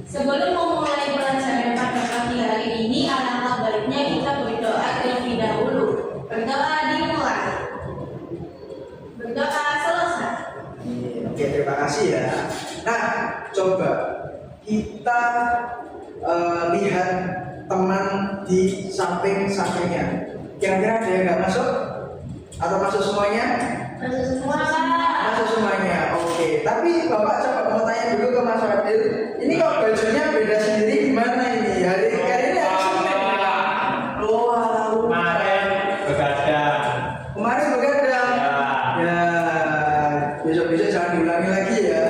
Sebelum memulai pelajaran pada pagi hari ini, alangkah baiknya kita berdoa terlebih dahulu. Berdoa dimulai. Berdoa selesai. Oke, terima kasih ya. Nah, coba kita lihat teman di samping-sampingnya. Kira-kira ada yang nggak masuk? Atau masuk semuanya? Masuk semua. Masuk semuanya. Oke. Tapi Bapak coba mau tanya dulu ke Mas Fadil. Ini kok bajunya beda sendiri gimana ini? Hari ini ada Senin. Oh, lalu Kemarin begadang. kemarin begadang. Ya, besok-besok jangan diulangi lagi ya.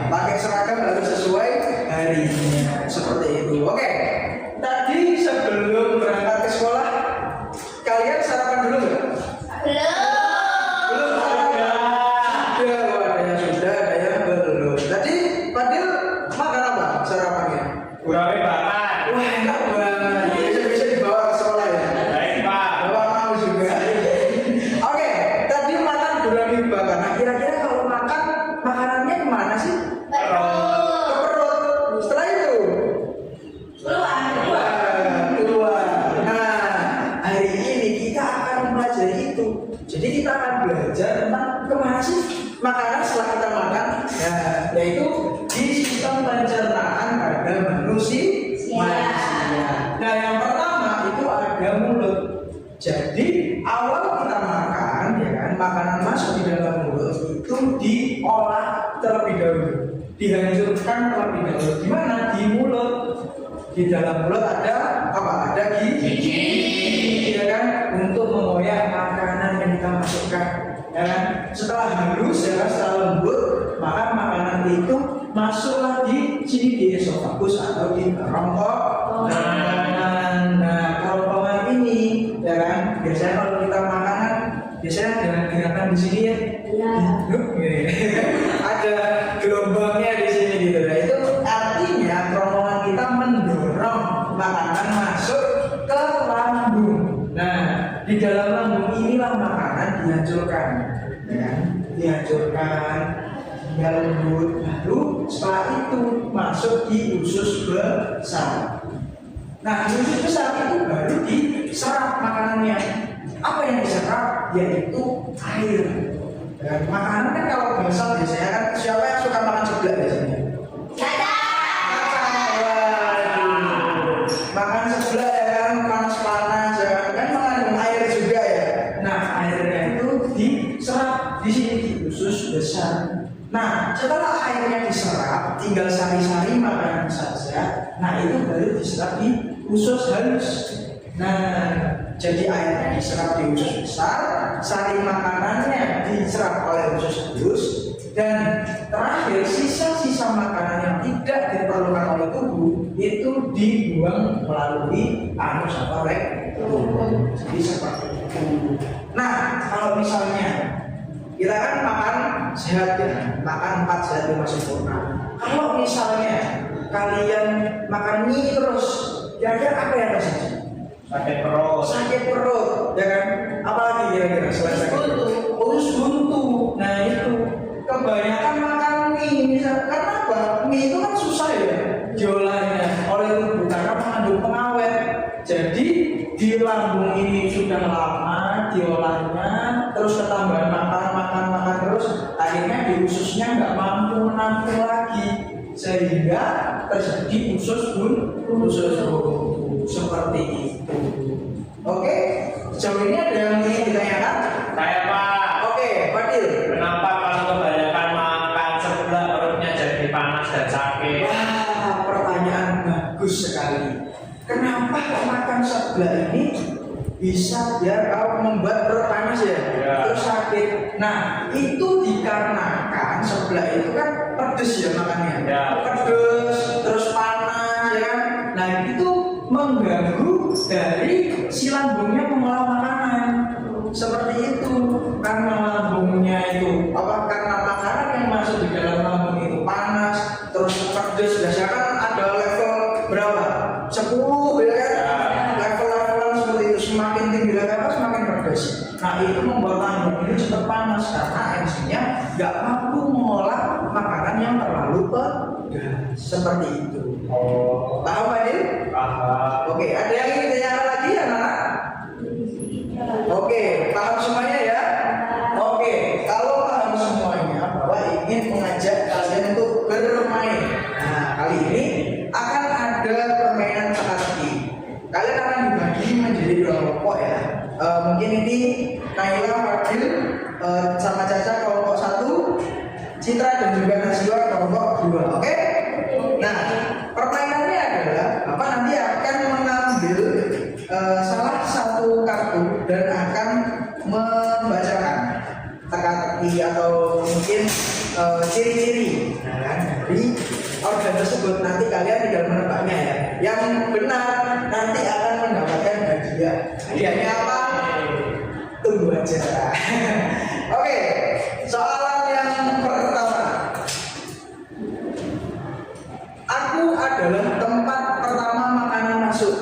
Pakai seragam harus sesuai harinya. Seperti itu. Oke. Tadi sebelum berangkat ke sekolah, kalian sarapan dulu nggak? Belum ada. Ada yang sudah, ada yang belum. Tadi Fadil makan apa sarapannya? Gurame banget. Wah, enak banget. Bisa dibawa ke sekolah ya. Baik Pak. Bapak mau juga. Oke, tadi makan gurame bakar. Nah, kira-kira kalau makan makanannya kemana sih? Ke perut. Setelah itu Keluar. keluar. Nah, hari ini kita akan mempelajari itu. Jadi kita akan belajar tentang kemana sih makanan setelah kita makan. Nah, yaitu di sistem pencernaan pada manusia. Nah, yang pertama itu ada mulut. Jadi awal kita makan, ya kan, makanan masuk di dalam mulut itu diolah terlebih dahulu, dihancurkan terlebih dahulu. Di mana? Di mulut. Di dalam mulut ada apa? Ada gigi, ya kan, untuk mengoyak makanan yang kita masukkan. Ya kan? Setelah halus, ya kan, setelah lembut, maka makanan itu masuklah di sini di esofagus atau di kerongkongan. Nah, kerongkongan ini, ya kan, biasanya kalau kita makanan, biasanya dengan gerakan di sini ya. Ada gelombangnya di sini gitu. Nah, itu artinya kerongkongan kita mendorong makanan masuk ke lambung. Nah, di dalam lambung inilah makanan dihancurkan, ya kan? Dihancurkan, hingga lembut. Lalu setelah itu masuk di usus besar. Nah, di usus besar itu baru diserap makanannya. Apa yang diserap? Yaitu air. Dan makanan kan kalau basah biasanya kan, siapa yang suka makan seblak biasanya? Makan seblak ya kan, panas-panas ya kan, mengandung air juga ya. Nah, airnya itu diserap di sini di usus besar. Nah, setelah airnya diserap, tinggal sari-sari makanan saja. Nah, itu baru diserap di usus halus. Nah, jadi airnya diserap di usus besar, sari makanannya diserap oleh usus halus, dan terakhir sisa-sisa makanan yang tidak diperlukan oleh tubuh itu dibuang melalui anus atau rektum. Jadi seperti itu. Nah, kalau misalnya kita kan makan sehat ya, makan 4 sehat 5 sempurna. Kalau misalnya kalian makan mie terus, kira-kira apa yang terjadi? Sakit perut. Sakit perut, ya kan? Apalagi kira-kira selain sakit perut? Usus buntu. Nah, itu kebanyakan makan mie, misalnya karena apa? Mie itu kan susah ya diolahnya oleh tubuh karena mengandung pengawet. Jadi di lambung ini sudah lama diolahnya, terus ketambahan makan terus, akhirnya di ususnya nggak mampu menampung lagi, sehingga terjadi usus buntu seperti itu. Oke, sejauh ini ada yang ingin ditanyakan? Saya Pak. Oke, Fadil. Kenapa kalau kebanyakan makan sebelah perutnya jadi panas dan sakit? Wah, pertanyaan bagus sekali. Kenapa kok makan sebelah ini bisa biar membuat perut panas ya? Terus sakit. Nah, itu dikarenakan sebelah itu kan pedes ya makannya. Pedes, terus panas ya kan. Nah, itu mengganggu dari si lambungnya mengolah makanan. Seperti itu. Karena lambungnya itu karena makanan yang masuk di dalam lambung itu panas, terus pedes, biasanya kan ada level berapa? 10 ya kan? Level-levelan seperti itu, semakin tinggi levelnya semakin pedes. Nah, itu membuat lambung ini cepat panas karena enzimnya nggak mampu mengolah makanan yang terlalu pedas. seperti itu. Oh, Paham Fadil? paham. Oke, ada yang ingin ditanyakan lagi anak-anak? Oke, paham semuanya ya? Oke, kalau paham semuanya, Bapak ingin mengajak kalian untuk bermain. Nah, kali ini akan ada permainan teka-teki. Kalian akan dibagi menjadi kelompok ya. Mungkin ini Naila, Fadil, sama Caca kelompok 1, Citra dan juga Naswa kelompok 2. Oke? Nah, permainannya adalah Bapak nanti akan mengambil salah satu kartu dan akan membacakan teka-teki atau mungkin ciri-ciri dari organ tersebut. Nanti kalian tinggal menebaknya ya. Yang benar nanti akan mendapatkan hadiah. Hadiahnya apa? Tunggu aja. Oke, soalan yang pertama. Aku adalah tempat pertama makanan masuk.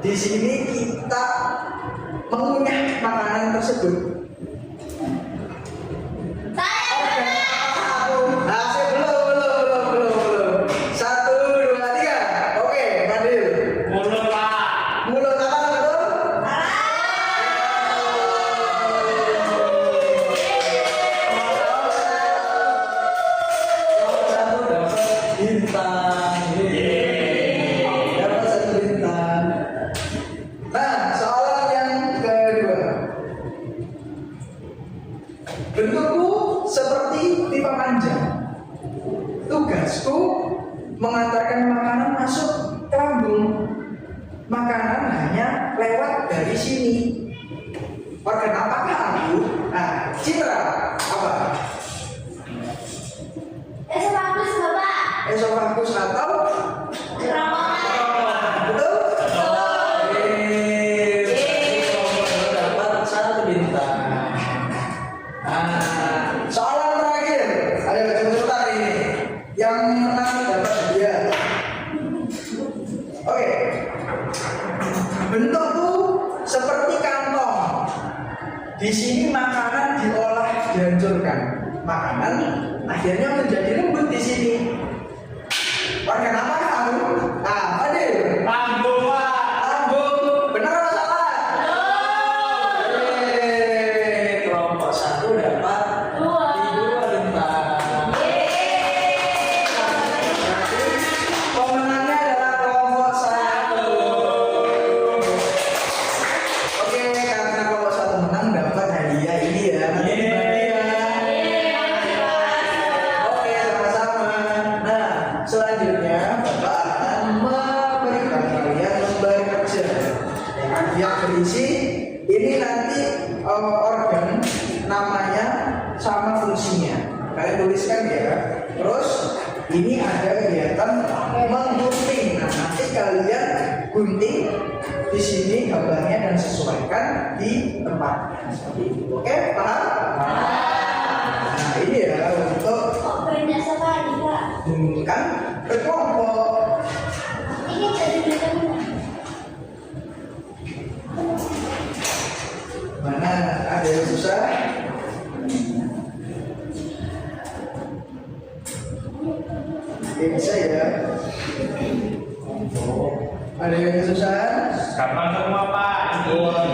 Di sini kita mengunyah makanan tersebut. Nah, belum. 1, 2, 3. Oke, Fadil. Mulut, Pak. Mulut apa betul? Satu dapat bintang. Dapat 1 bintang. Nah, soalan yang kedua. Bentukku seperti pipa panjang. Tugasku mengantarkan makanan masuk ke lambung. Makanan hanya lewat dari sini. Organ apakah aku? Nah, Citra apa? Esofagus atau betul? Dapat 1 bintang. Nah, soalan terakhir. Ayo cepat ini. Yang menang dapat hadiah. Oke. Bentukku seperti kantong. Di sini makanan diolah, dihancurkan. Makanan akhirnya menjadi lembut di sini. Organ apa kamu? Nah, Fadil. Lambung, Pak. Lambung. Benar atau salah? Kelompok 1 dapat 2 bintang. Pemenangnya adalah kelompok 1. Oke, karena kelompok 1 menang dapat hadiah ini ya. Nanti dibagi ya. Oke, sama-sama. Nah, selanjutnya Bapak akan memberikan kalian lembar kerja yang berisi ini nanti organ namanya sama fungsinya. Kalian tuliskan ya. Terus ini ada kegiatan menggunting. Nah, nanti kalian gunting di sini gambarnya dan sesuaikan di tempatnya seperti itu. Oke, paham? Nah, ini ya untuk kan berkelompok. Mana ada yang susah? Oke, bisa ya. Ada yang kesusahan? Gampang semua, Pak. Sudah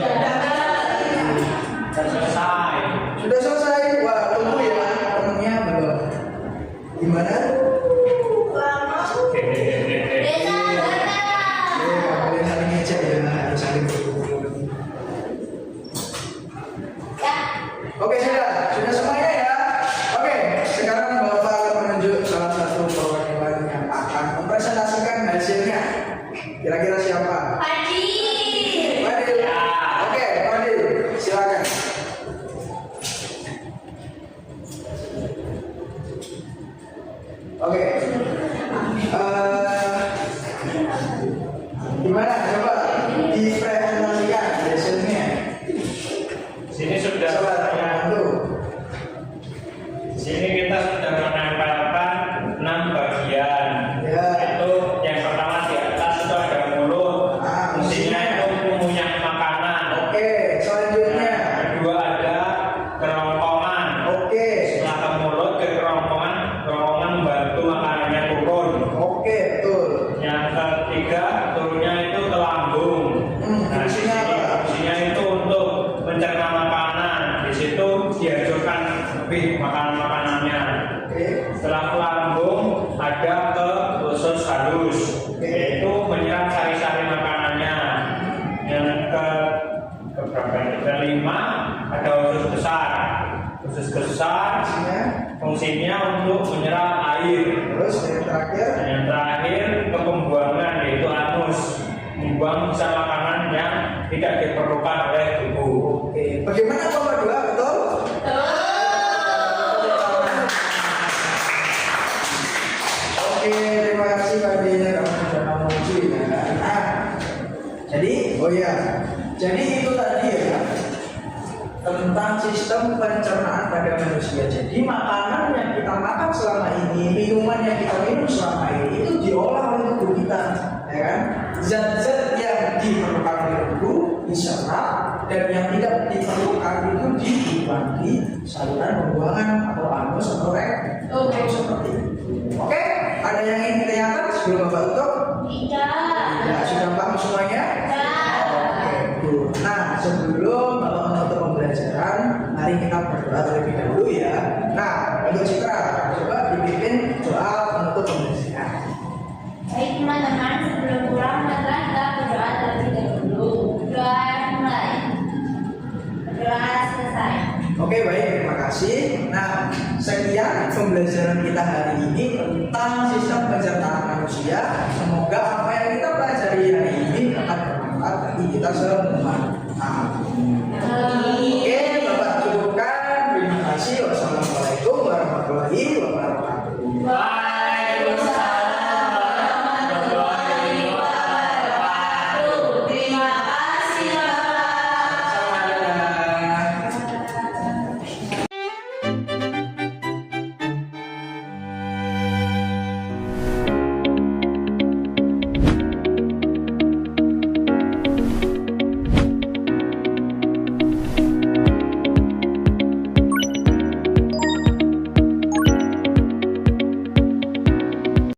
selesai. Sudah selesai? Wah, tunggu ya. Temennya belum. Gimana? Kalian saling ngecek ya, harus saling berhubung. Oke, sudah semuanya ya. Oke, sekarang Bapak akan menunjuk salah satu perwakilan yang akan mempresentasikan hasilnya. Kira-kira siapa? Fadil. Oke, Fadil, silakan. Oke. Gimana? Coba dipresentasikan hasilnya. Sini sudah Coba bantu. Di sini kita sudah menempelkan 6 bagian. Ya. Itu yang pertama di atas itu ada mulut, fungsinya anus, yaitu menyerap sari-sari makanannya. Yang kelima ada usus besar. Usus besar fungsinya untuk menyerap air. Terus yang terakhir ke pembuangan, yaitu anus, membuang sisa makanan yang tidak diperlukan oleh tubuh. oke, bagaimana nomor 2, betul? Oke, terima kasih Pak Dina kamu sudah memuji ya. Nah, jadi, oh ya, jadi itu tadi ya tentang sistem pencernaan pada manusia. Jadi makanan yang kita makan selama ini, minuman yang kita minum selama ini itu diolah oleh tubuh kita, ya kan? Zat-zat yang diperlukan oleh tubuh diserap dan yang tidak diperlukan itu dibuang di saluran pembuangan atau anus atau rektum. Oke. Seperti itu. Oke, ada yang ingin ditanyakan sebelum Bapak tutup? Ya, sudah paham semuanya? Oke, good. Nah, sebelum Bapak menutup pembelajaran, mari kita berdoa terlebih dahulu ya. Nah, untuk Citra, coba dipimpin doa penutup pembelajaran. Baik teman-teman, sebelum pulang marilah kita berdoa terlebih dahulu. Doa mulai. Doa selesai. Oke, baik, terima kasih. Nah, sekian pembelajaran kita hari ini tentang sistem pencernaan manusia. Semoga apa yang kita pelajari hari ini dapat bermanfaat bagi kita semua. Oke, Bapak cukupkan. Terima kasih. Wassalamualaikum warahmatullahi wabarakatuh.